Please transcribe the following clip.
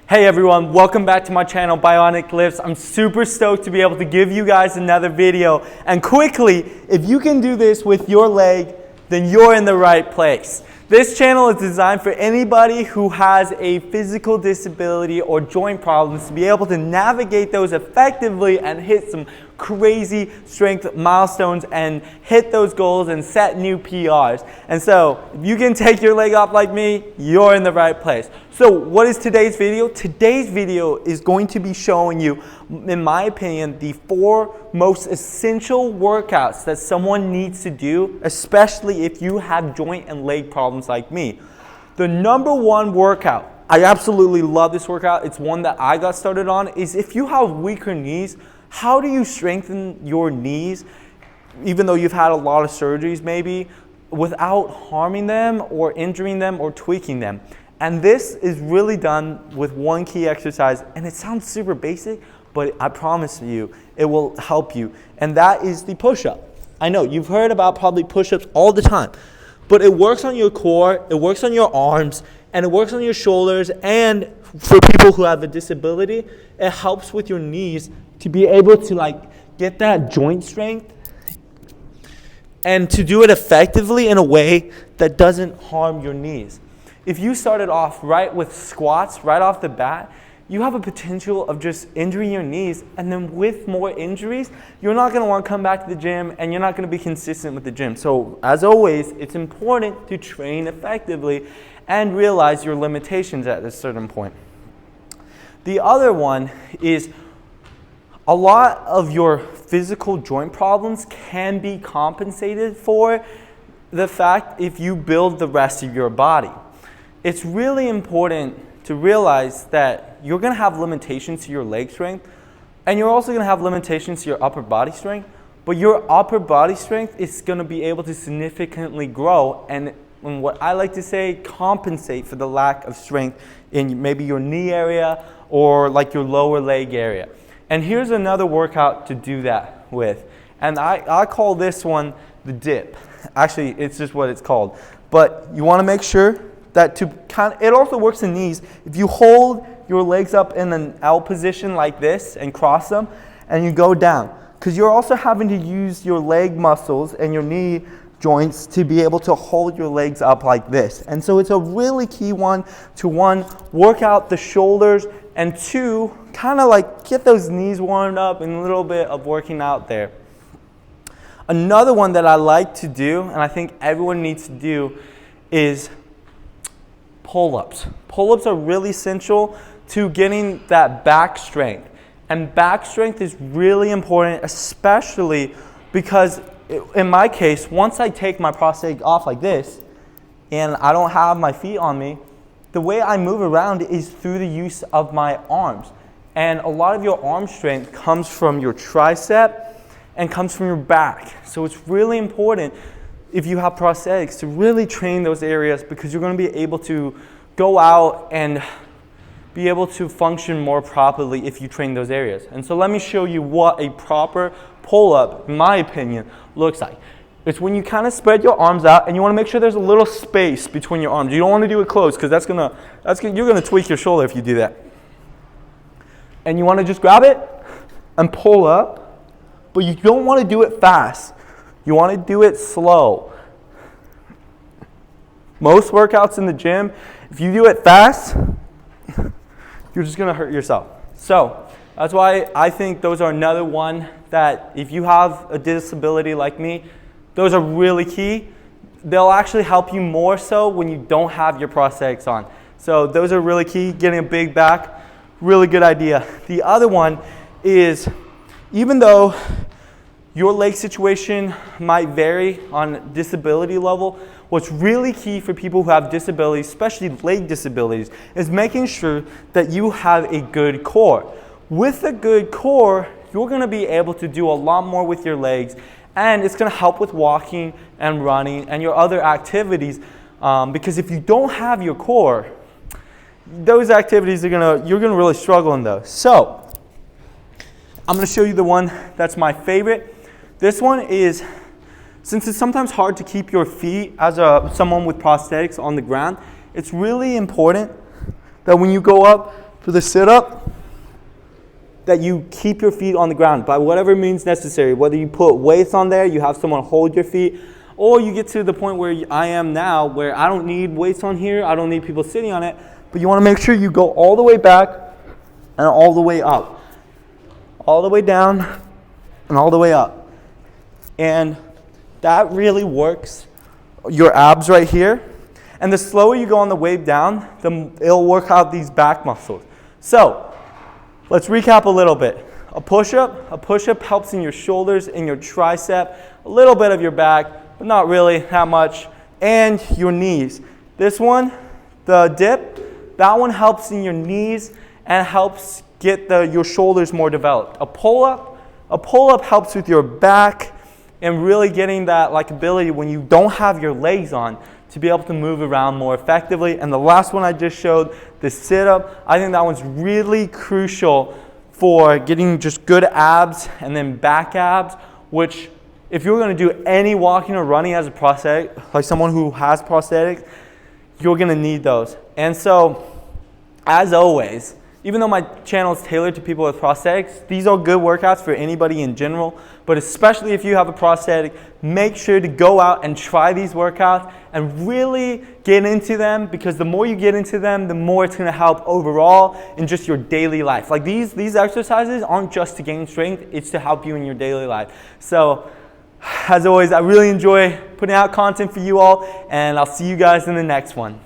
Hey everyone, welcome back to my channel, Bionic Lifts. I'm super stoked to be able to give you guys another video. And quickly, if you can do this with your leg, then you're in the right place. This channel is designed for anybody who has a physical disability or joint problems to be able to navigate those effectively and hit some crazy strength milestones and hit those goals and set new PRs. And so, if you can take your leg off like me, you're in the right place. So what is today's video? Today's video is going to be showing you, in my opinion, the 4 most essential workouts that someone needs to do, especially if you have joint and leg problems like me. The number 1 workout, I absolutely love this workout, it's one that I got started on, is if you have weaker knees, how do you strengthen your knees, even though you've had a lot of surgeries maybe, without harming them or injuring them or tweaking them? And this is really done with one key exercise, and it sounds super basic, but I promise you, it will help you. And that is the push-up. I know, you've heard about probably push-ups all the time, but it works on your core, it works on your arms, and it works on your shoulders, and for people who have a disability, it helps with your knees to be able to get that joint strength and to do it effectively in a way that doesn't harm your knees. If you started off right with squats right off the bat, you have a potential of just injuring your knees, and then with more injuries, you're not going to want to come back to the gym and you're not going to be consistent with the gym. So as always, it's important to train effectively and realize your limitations at a certain point. The other one is a lot of your physical joint problems can be compensated for the fact if you build the rest of your body. It's really important to realize that you're going to have limitations to your leg strength, and you're also going to have limitations to your upper body strength, but your upper body strength is going to be able to significantly grow and what I like to say, compensate for the lack of strength in maybe your knee area or like your lower leg area. And here's another workout to do that with. And I call this one the dip. Actually, it's just what it's called. But you want to make sure that it also works in knees. If you hold your legs up in an L position like this and cross them, and you go down, because you're also having to use your leg muscles and your knee joints to be able to hold your legs up like this. And so it's a really key one to work out the shoulders, and 2, kind of get those knees warmed up and a little bit of working out there. Another one that I like to do, and I think everyone needs to do, is pull-ups. Pull-ups are really essential to getting that back strength. And back strength is really important, especially because in my case, once I take my prosthetic off like this and I don't have my feet on me, the way I move around is through the use of my arms. And a lot of your arm strength comes from your tricep and comes from your back. So it's really important if you have prosthetics to really train those areas, because you're going to be able to go out and be able to function more properly if you train those areas. And so let me show you what a proper pull-up, in my opinion, looks like. It's when you kind of spread your arms out and you want to make sure there's a little space between your arms. You don't want to do it close, because you're going to tweak your shoulder if you do that. And you want to just grab it and pull up, but you don't want to do it fast. You want to do it slow. Most workouts in the gym, if you do it fast, you're just going to hurt yourself. So that's why I think those are another one that if you have a disability like me, those are really key. They'll actually help you more so when you don't have your prosthetics on. So those are really key. Getting a big back, really good idea. The other one is, even though your leg situation might vary on disability level, what's really key for people who have disabilities, especially leg disabilities, is making sure that you have a good core. With a good core, you're going to be able to do a lot more with your legs, and it's going to help with walking and running and your other activities, because if you don't have your core, those activities you're going to really struggle in those. So I'm going to show you the one that's my favorite. This one is, since it's sometimes hard to keep your feet as someone with prosthetics on the ground, it's really important that when you go up, for the sit-up, that you keep your feet on the ground by whatever means necessary. Whether you put weights on there, you have someone hold your feet, or you get to the point where I am now, where I don't need weights on here, I don't need people sitting on it, but you want to make sure you go all the way back and all the way up. All the way down and all the way up. And that really works your abs right here. And the slower you go on the way down, it'll work out these back muscles. So let's recap a little bit. A push-up helps in your shoulders, in your tricep, a little bit of your back, but not really that much, and your knees. This one, the dip, that one helps in your knees and helps get your shoulders more developed. A pull-up helps with your back and really getting that ability when you don't have your legs on to be able to move around more effectively. And the last one I just showed, the sit-up, I think that one's really crucial for getting just good abs and then back abs, which if you're going to do any walking or running as a prosthetic, like someone who has prosthetics, you're going to need those. And so, as always, even though my channel is tailored to people with prosthetics, these are good workouts for anybody in general, but especially if you have a prosthetic, make sure to go out and try these workouts and really get into them, because the more you get into them, the more it's going to help overall in just your daily life. Like these exercises aren't just to gain strength, it's to help you in your daily life. So, as always, I really enjoy putting out content for you all, and I'll see you guys in the next one.